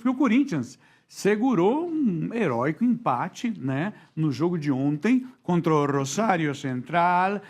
porque o Corinthians segurou um heróico empate, né, no jogo de ontem contra o Rosário Central,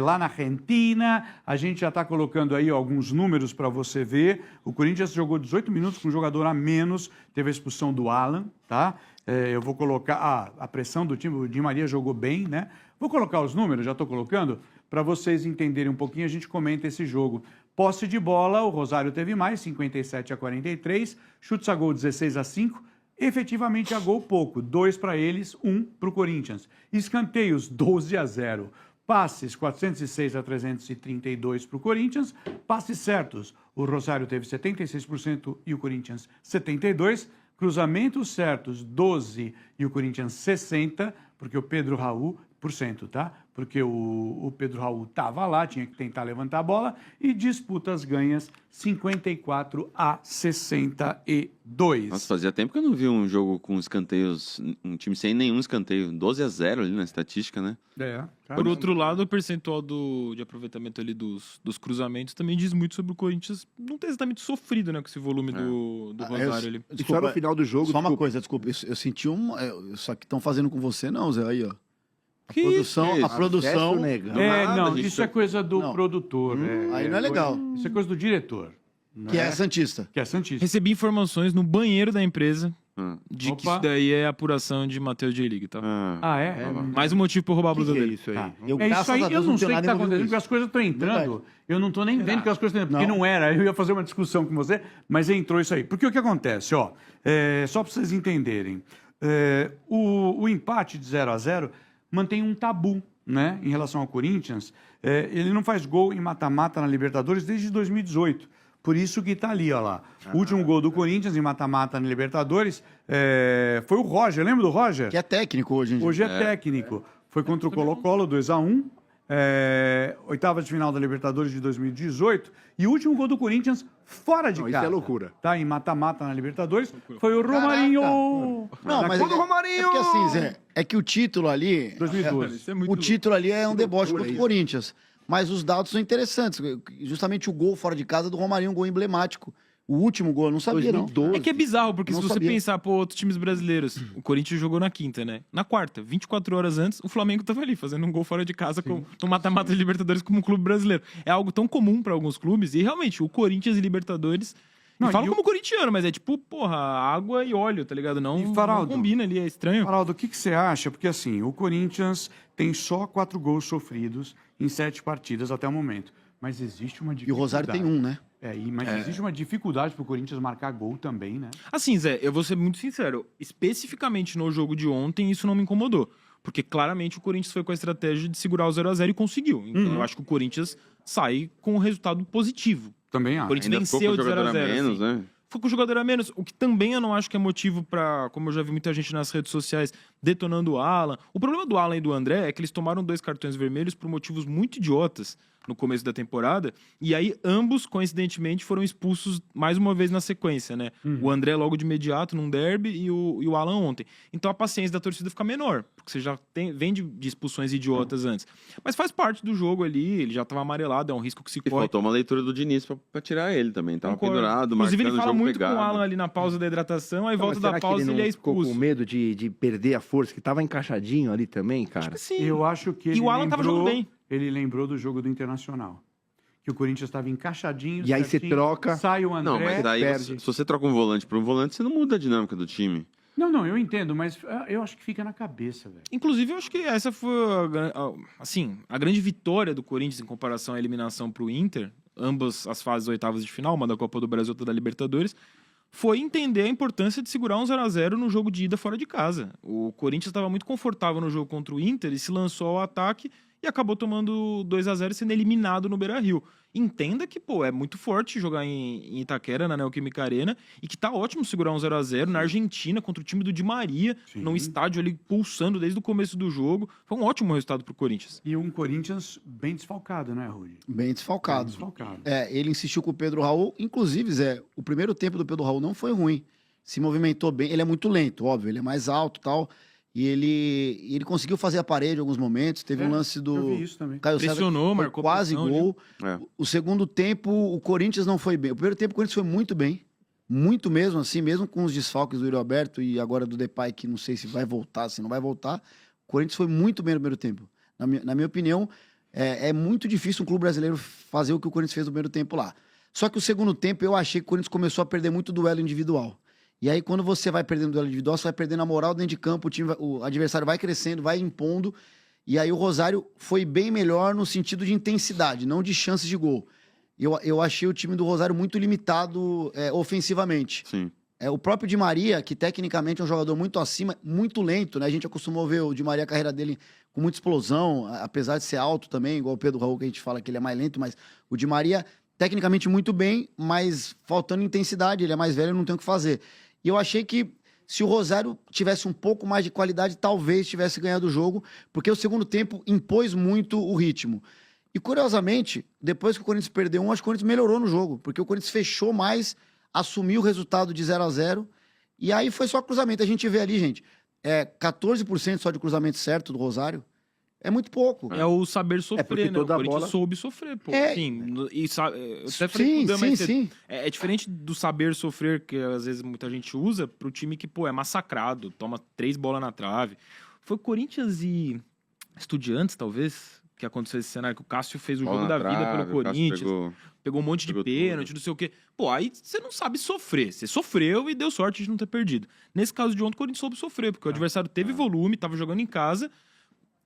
lá na Argentina. A gente já está colocando aí alguns números para você ver. O Corinthians jogou 18 minutos com um jogador a menos, teve a expulsão do Alan, tá? Eu vou colocar a pressão do time, o Di Maria jogou bem, né? Vou colocar os números, já estou colocando, para vocês entenderem um pouquinho, a gente comenta esse jogo. Posse de bola, o Rosário teve mais, 57-43, chutes a gol 16-5, efetivamente a gol pouco, 2 para eles, 1 para o Corinthians. Escanteios 12-0, passes 406-332 para o Corinthians, passes certos, o Rosário teve 76% e o Corinthians 72%, cruzamentos certos 12 e o Corinthians 60%, porque o Pedro Raul, tá? Porque o Pedro Raul estava lá, tinha que tentar levantar a bola, e disputas ganhas 54-62. Nossa, fazia tempo que eu não vi um jogo com escanteios, um time sem nenhum escanteio, 12-0 ali na estatística, né? Por outro lado, o percentual de aproveitamento ali dos cruzamentos também diz muito sobre o Corinthians não ter exatamente sofrido, né, com esse volume do Rosário ali. Isso era o final do jogo. Só uma coisa, desculpa, eu senti só que estão fazendo com você, não, Zé, aí, ó. A produção... Não, isso é coisa do produtor. Aí não é legal. Isso é coisa do diretor. Que é Santista. Que é Santista. Recebi informações no banheiro da empresa de que isso daí é apuração de Matheus J. Liga, tá? Mais um motivo pra roubar a blusa dele. Isso aí. Eu não sei o que está acontecendo, porque as coisas estão entrando. Eu não estou nem vendo que as coisas estão entrando, porque não era. Eu ia fazer uma discussão com você, mas entrou isso aí. Porque o que acontece, ó, só para vocês entenderem, o empate de 0-0 mantém um tabu, né, em relação ao Corinthians. Ele não faz gol em mata-mata na Libertadores desde 2018. Por isso que está ali, ó lá. O último gol do Corinthians em mata-mata na Libertadores foi o Roger. Lembra do Roger? Que é técnico hoje em dia. Hoje é técnico. Foi contra o Colo-Colo, 2-1. Oitava de final da Libertadores de 2018. E o último gol do Corinthians fora de casa. Isso é loucura. Tá, em mata-mata na Libertadores. Foi o Romarinho. Não, mas Quando o Romarinho... É porque assim, Zé, é que o título ali... 2012. O título ali é um deboche contra o Corinthians. Mas os dados são interessantes. Justamente o gol fora de casa do Romarinho, um gol emblemático. O último gol, eu não sabia, 2012. não. É que é bizarro, porque Não se você sabia. pensar, pô, outros times brasileiros, o Corinthians jogou na quinta, né? Na quarta, 24 horas antes, o Flamengo tava ali, fazendo um gol fora de casa no mata-mata de Libertadores como um clube brasileiro. É algo tão comum pra alguns clubes, e realmente, o Corinthians e Libertadores... Não, falo como corintiano, mas é tipo, porra, água e óleo, tá ligado? Não combina ali, é estranho. Faraldo, o que você acha? Porque assim, o Corinthians tem só 4 gols sofridos em 7 partidas até o momento. Mas existe uma dificuldade. E o Rosário tem 1, né? Mas existe uma dificuldade pro Corinthians marcar gol também, né? Assim, Zé, eu vou ser muito sincero. Especificamente no jogo de ontem, isso não me incomodou. Porque claramente o Corinthians foi com a estratégia de segurar o 0-0 e conseguiu. Então eu acho que o Corinthians sai com um resultado positivo. Também acho. O Corinthians venceu de 0-0. Menos, assim. né? Foi com o jogador a menos, o que também eu não acho que é motivo pra, como eu já vi muita gente nas redes sociais detonando o Alan. O problema do Alan e do André é que eles tomaram 2 cartões vermelhos por motivos muito idiotas no começo da temporada, e aí ambos, coincidentemente, foram expulsos mais uma vez na sequência, né? O André logo de imediato num derby e o Alan ontem. Então a paciência da torcida fica menor, porque você já vem de expulsões idiotas antes. Mas faz parte do jogo ali, ele já tava amarelado, é um risco que se E corre. faltou uma leitura do Diniz pra tirar ele também. Tava Concordo. pendurado, Inclusive, ele marcando o fala jogo muito pegado. com o Alan ali na pausa da hidratação, aí volta da pausa e ele é ficou expulso. com medo de perder a força, que tava encaixadinho ali também, cara? Sim. Eu acho que E o Alan tava jogando bem. Ele lembrou do jogo do Internacional. Que o Corinthians estava encaixadinho. E aí você certinho, troca. Sai o André. Não, mas daí, perde. se você troca um volante por um volante, você não muda a dinâmica do time. Não, eu entendo, mas eu acho que fica na cabeça, velho. Inclusive, eu acho que essa foi a grande vitória do Corinthians em comparação à eliminação pro Inter, ambas as fases oitavas de final, uma da Copa do Brasil, outra da Libertadores, foi entender a importância de segurar um 0-0 no jogo de ida fora de casa. O Corinthians estava muito confortável no jogo contra o Inter e se lançou ao ataque e acabou tomando 2-0 e sendo eliminado no Beira-Rio. Entenda que, pô, é muito forte jogar em Itaquera, na Neoquímica Arena, e que tá ótimo segurar um 0-0 na Argentina contra o time do Di Maria, num estádio ali pulsando desde o começo do jogo. Foi um ótimo resultado pro Corinthians. E um Corinthians bem desfalcado, né, Rudi? Bem desfalcado. Bem desfalcado. Ele insistiu com o Pedro Raul. Inclusive, Zé, o primeiro tempo do Pedro Raul não foi ruim. Se movimentou bem. Ele é muito lento, óbvio. Ele é mais alto e tal. E ele conseguiu fazer a parede em alguns momentos. Teve um lance do eu vi isso também. Caio César, Pressionou, que foi marcou quase pressão, gol. É. O segundo tempo, o Corinthians não foi bem. O primeiro tempo, o Corinthians foi muito bem. muito mesmo, assim, mesmo com os desfalques do Yuri Alberto e agora do Depay, que não sei se vai voltar, se não vai voltar, o Corinthians foi muito bem no primeiro tempo. Na minha opinião, é muito difícil um clube brasileiro fazer o que o Corinthians fez no primeiro tempo lá. Só que o segundo tempo eu achei que o Corinthians começou a perder muito duelo individual. E aí, quando você vai perdendo duelo individual, você vai perdendo a moral dentro de campo, o adversário vai crescendo, vai impondo. E aí o Rosário foi bem melhor no sentido de intensidade, não de chances de gol. Eu achei o time do Rosário muito limitado ofensivamente. Sim. O próprio Di Maria, que tecnicamente é um jogador muito acima, muito lento, né? A gente acostumou ver o Di Maria, a carreira dele com muita explosão, apesar de ser alto também, igual o Pedro Raul, que a gente fala que ele é mais lento, mas o Di Maria, tecnicamente muito bem, mas faltando intensidade, ele é mais velho, não tem o que fazer. E eu achei que se o Rosário tivesse um pouco mais de qualidade, talvez tivesse ganhado o jogo, porque o segundo tempo impôs muito o ritmo. E, curiosamente, depois que o Corinthians perdeu acho que o Corinthians melhorou no jogo, porque o Corinthians fechou mais, assumiu o resultado de 0-0, e aí foi só cruzamento. A gente vê ali, gente, 14% só de cruzamento certo do Rosário. É muito pouco. É o saber sofrer, porque né? toda O Corinthians bola- soube sofrer, pô. É. Sim, eu até falei com o Dan mais cedo. sim. É diferente do saber sofrer, que às vezes muita gente usa, pro time que, pô, é massacrado, toma 3 bolas na trave. Foi Corinthians e Estudiantes, talvez, que aconteceu esse cenário, que o Cássio fez o Bola jogo na da vida trave, pelo o Cássio Corinthians. Pegou um monte de pegou pênalti, tudo. não sei o quê. Pô, aí você não sabe sofrer. Você sofreu e deu sorte de não ter perdido. Nesse caso de ontem, o Corinthians soube sofrer, porque o adversário teve volume, tava jogando em casa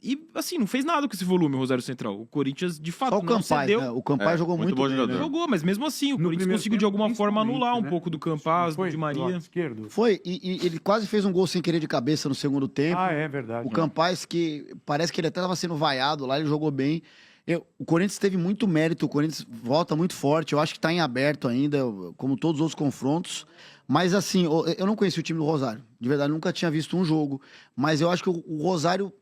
e, assim, não fez nada com esse volume, o Rosário Central. O Corinthians, de fato, Só o não Campaz, cedeu. né? O Campaz jogou muito muito bom bem, jogador. né? Jogou, mas mesmo assim, o No Corinthians primeiro conseguiu de tempo, alguma forma anular um principalmente, né? pouco do Campaz, do Foi Di do lado Maria. esquerdo. Foi, e ele quase fez um gol sem querer de cabeça no segundo tempo. Ah, é verdade. O Campaz, que parece que ele até estava sendo vaiado lá, ele jogou bem. O Corinthians teve muito mérito, o Corinthians volta muito forte, eu acho que está em aberto ainda, como todos os outros confrontos. Mas assim, eu não conheci o time do Rosário, de verdade, nunca tinha visto um jogo. Mas eu acho que o Rosário,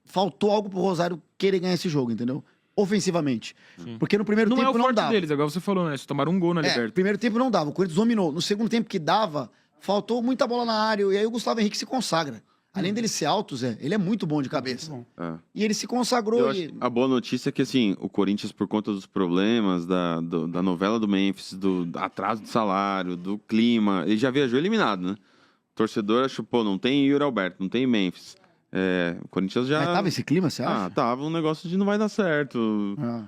faltou algo pro Rosário querer ganhar esse jogo, entendeu? Ofensivamente. Porque no primeiro Não tempo é o não forte dava. deles, agora você falou, né? Eles tomaram um gol na Libertadores. Primeiro tempo não dava, o Corinthians dominou. No segundo tempo que dava, faltou muita bola na área, e aí o Gustavo Henrique se consagra. Além dele ser alto, Zé, ele é muito bom de cabeça. Bom. É. E ele se consagrou. Eu acho a boa notícia é que, assim, o Corinthians, por conta dos problemas da novela do Memphis, do atraso de salário, do clima, ele já viajou eliminado, né? O torcedor achou, pô, não tem Yuri Alberto, não tem Memphis. O Corinthians já... Mas tava esse clima, você acha? Tava um negócio de não vai dar certo. Ah.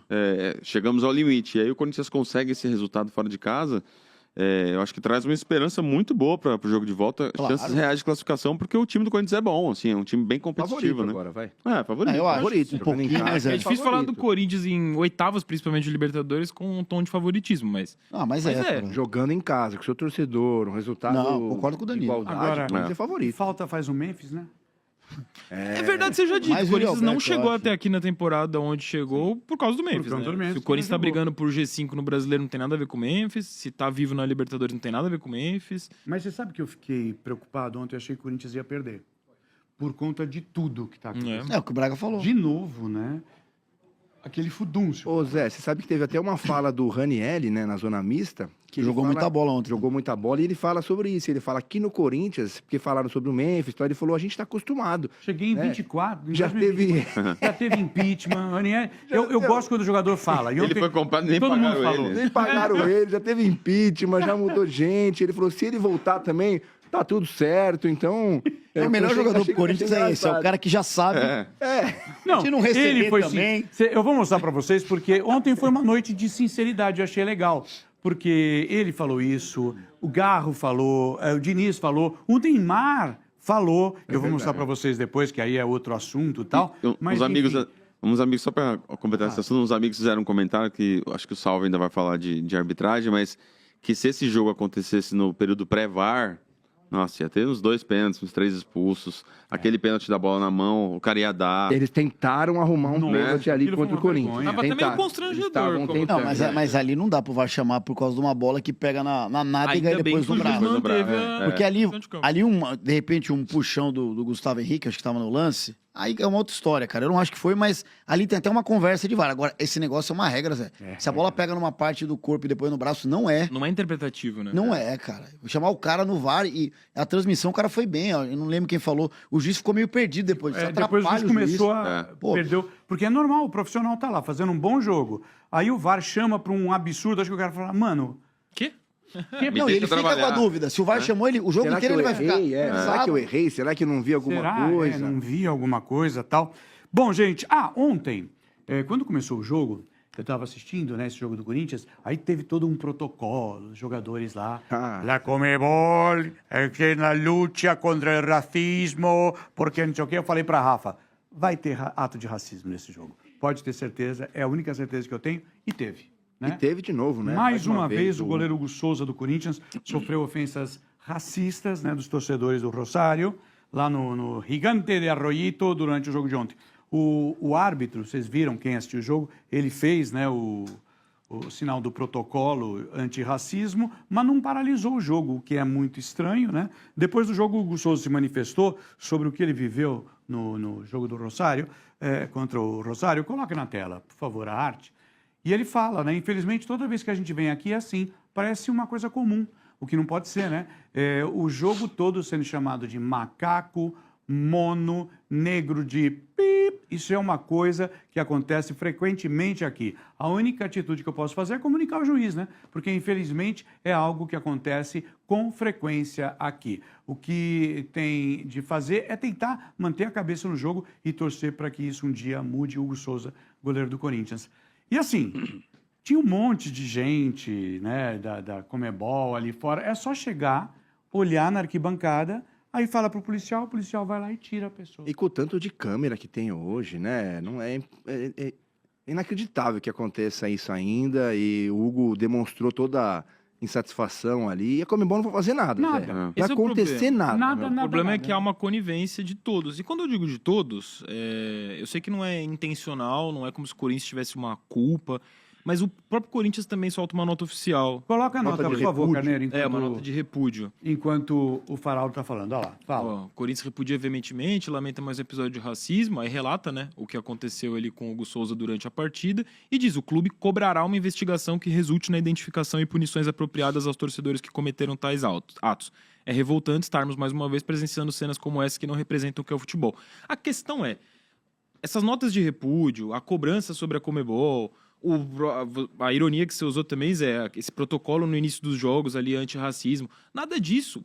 Chegamos ao limite. E aí o Corinthians consegue esse resultado fora de casa. Eu acho que traz uma esperança muito boa para o jogo de volta. Claro. Chances reais de classificação, porque o time do Corinthians é bom, assim, é um time bem competitivo, Favorito né? agora, vai. Favorito. Eu acho. Favorito, Um jogando em pouquinho casa. mais É difícil falar do favorito. Corinthians em oitavas, principalmente de Libertadores, com um tom de favoritismo, mas... Mas Mas é. Jogando em casa, com seu torcedor, um resultado. Não, concordo com o de Danilo. igualdade, Agora, o Corinthians é favorito. Falta faz o Memphis, né? É verdade, seja dito. Mas O Corinthians Yuri não Alberto, chegou eu até aqui na temporada onde chegou por causa do Memphis, causa né? do Memphis, Se o Corinthians tá não jogou. brigando por G5 no Brasileiro, não tem nada a ver com o Memphis. Se tá vivo na Libertadores, não tem nada a ver com o Memphis. Mas você sabe que eu fiquei preocupado ontem, eu achei que o Corinthians ia perder. Por conta de tudo que tá acontecendo. É o que o Braga falou. De novo, né? Aquele fudúncio. Ô Zé, você sabe que teve até uma fala do Ranieri, né, na zona mista. Que ele Jogou fala- muita bola ontem. Jogou muita bola e ele fala sobre isso. Ele fala aqui no Corinthians, porque falaram sobre o Memphis, então ele falou, a gente tá acostumado. Cheguei em É. 24. em Já 2020. teve... Já teve impeachment. Eu gosto quando o jogador fala. E Ele ontem foi comprado e nem todo mundo pagaram falou. ele. Nem pagaram ele, já teve impeachment, já mudou gente. Ele falou, se ele voltar também, tá tudo certo, então... O melhor achei- jogador achei- do Corinthians achei é esse. É o engraçado. cara que já sabe. Não, Se não receber ele foi também. Eu vou mostrar pra vocês, porque ontem foi uma noite de sinceridade, eu achei legal. Porque ele falou isso, o Garro falou, o Diniz falou, o Neymar falou. Eu vou mostrar pra vocês depois, que aí é outro assunto e tal. Mas, Uns amigos, enfim, uns amigos, só para completar esse assunto, uns amigos fizeram um comentário que acho que o Salvo ainda vai falar de arbitragem, mas que se esse jogo acontecesse no período pré-VAR, nossa, ia ter uns 2 pênaltis, uns 3 expulsos, aquele pênalti da bola na mão, o cara ia dar. Eles tentaram arrumar um Nossa, pênalti ali aquilo foi contra o uma Corinthians. vergonha. Tava até meio Tentaram. constrangedor, Eles estavam como- tentando. Não, mas ali não dá pro VAR chamar por causa de uma bola que pega na nádega e Ainda bem depois que o no juiz braço. manteve É. a... Porque ali, decisão de campo. de repente, um puxão do Gustavo Henrique, acho que estava no lance, aí é uma outra história, cara. Eu não acho que foi, mas ali tem até uma conversa de VAR. Agora, esse negócio é uma regra, Zé. Se a bola pega numa parte do corpo e depois no braço, não é. Não é interpretativo, né? Não é, cara. Vou chamar o cara no VAR e a transmissão, o cara foi bem, ó. Eu não lembro quem falou. O juiz ficou meio perdido depois. Isso depois o juiz atrapalha começou juiz. a... Pô. Perdeu. Porque é normal, o profissional tá lá fazendo um bom jogo. Aí o VAR chama pra um absurdo, acho que o cara fala, mano... Quê? Não, e ele fica com a dúvida. Se o VAR chamou ele, o jogo Será que inteiro eu ele vai ficar. errei? Será que eu errei? Será que eu não vi alguma Será? coisa? Não vi alguma coisa tal. Bom, gente, ontem, quando começou o jogo, eu estava assistindo, né, esse jogo do Corinthians, aí teve todo um protocolo, os jogadores lá. La Conmebol, que na luta contra o racismo, porque não sei o quê. Eu falei para Rafa, vai ter ato de racismo nesse jogo. Pode ter certeza, é a única certeza que eu tenho, e teve. Né? E teve de novo, né? Mais uma vez, o goleiro Hugo Souza do Corinthians sofreu ofensas racistas, né, dos torcedores do Rosário, lá no Gigante de Arroyito, durante o jogo de ontem. O árbitro, vocês viram quem assistiu o jogo, ele fez, né, o sinal do protocolo antirracismo, mas não paralisou o jogo, o que é muito estranho, né? Depois do jogo, o Hugo Souza se manifestou sobre o que ele viveu no jogo do Rosário, contra o Rosário. Coloque na tela, por favor, a arte. E ele fala, né? Infelizmente, toda vez que a gente vem aqui é assim, parece uma coisa comum, o que não pode ser, né? O jogo todo sendo chamado de macaco, mono, negro de pip, isso é uma coisa que acontece frequentemente aqui. A única atitude que eu posso fazer é comunicar ao juiz, né? Porque, infelizmente, é algo que acontece com frequência aqui. O que tem de fazer é tentar manter a cabeça no jogo e torcer para que isso um dia mude. Hugo Souza, goleiro do Corinthians. E assim, tinha um monte de gente, né, da Conmebol ali fora. É só chegar, olhar na arquibancada, aí fala pro policial, o policial vai lá e tira a pessoa. E com o tanto de câmera que tem hoje, né? Não é inacreditável que aconteça isso ainda. E o Hugo demonstrou toda a insatisfação ali. E a Conmebol não vai fazer nada. Nada. Zé. Não Esse vai é o acontecer problema. nada. O problema é que há uma conivência de todos. E quando eu digo de todos, eu sei que não é intencional, não é como se o Corinthians tivesse uma culpa, mas o próprio Corinthians também solta uma nota oficial. Coloca a nota, por favor, Carneiro, Uma nota de repúdio. enquanto o Faraldo está falando. Olha lá, fala. Ó, o Corinthians repudia veementemente, lamenta mais um episódio de racismo, aí relata, né, o que aconteceu ali com o Hugo Souza durante a partida e diz: o clube cobrará uma investigação que resulte na identificação e punições apropriadas aos torcedores que cometeram tais atos. É revoltante estarmos mais uma vez presenciando cenas como essa que não representam o que é o futebol. A questão é, essas notas de repúdio, a cobrança sobre a Conmebol, a ironia que você usou também, Zé, esse protocolo no início dos jogos ali antirracismo, nada disso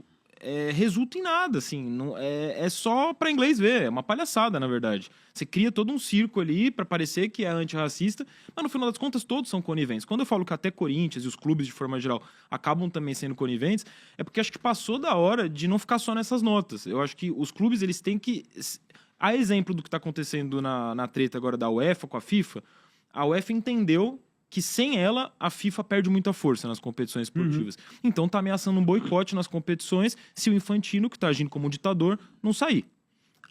resulta em nada, assim, não, é só para inglês ver, é uma palhaçada, na verdade. Você cria todo um circo ali para parecer que é antirracista, mas no final das contas todos são coniventes. Quando eu falo que até Corinthians e os clubes de forma geral acabam também sendo coniventes, é porque acho que passou da hora de não ficar só nessas notas. Eu acho que os clubes, eles têm que... A exemplo do que está acontecendo na treta agora da UEFA com a FIFA, a UEFA entendeu que sem ela a FIFA perde muita força nas competições esportivas. Então está ameaçando um boicote nas competições se o Infantino, que está agindo como um ditador, não sair.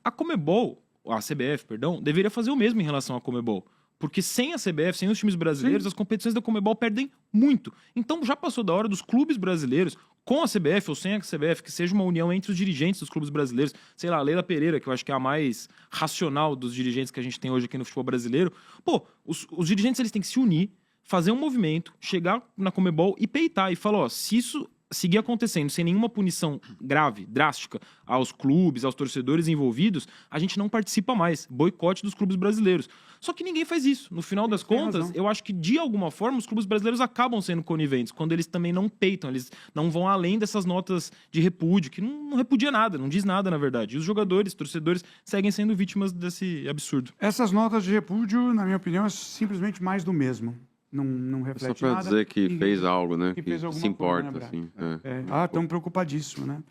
A CBF, deveria fazer o mesmo em relação à Conmebol. Porque sem a CBF, sem os times brasileiros, as competições da Conmebol perdem muito. Então já passou da hora dos clubes brasileiros, com a CBF ou sem a CBF, que seja uma união entre os dirigentes dos clubes brasileiros. Sei lá, a Leila Pereira, que eu acho que é a mais racional dos dirigentes que a gente tem hoje aqui no futebol brasileiro. Pô, os dirigentes eles têm que se unir, fazer um movimento, chegar na Conmebol e peitar. E falar, ó, se isso seguir acontecendo sem nenhuma punição grave, drástica, aos clubes, aos torcedores envolvidos, a gente não participa mais. Boicote dos clubes brasileiros. Só que ninguém faz isso. No final das contas, eu acho que, de alguma forma, os clubes brasileiros acabam sendo coniventes, quando eles também não peitam, eles não vão além dessas notas de repúdio, que não repudia nada, não diz nada, na verdade. E os jogadores, torcedores, seguem sendo vítimas desse absurdo. Essas notas de repúdio, na minha opinião, é simplesmente mais do mesmo. Não reflete nada. Só para dizer que fez algo, né? Que fez alguma se importa, coisa, né, assim. estão preocupadíssimos, né?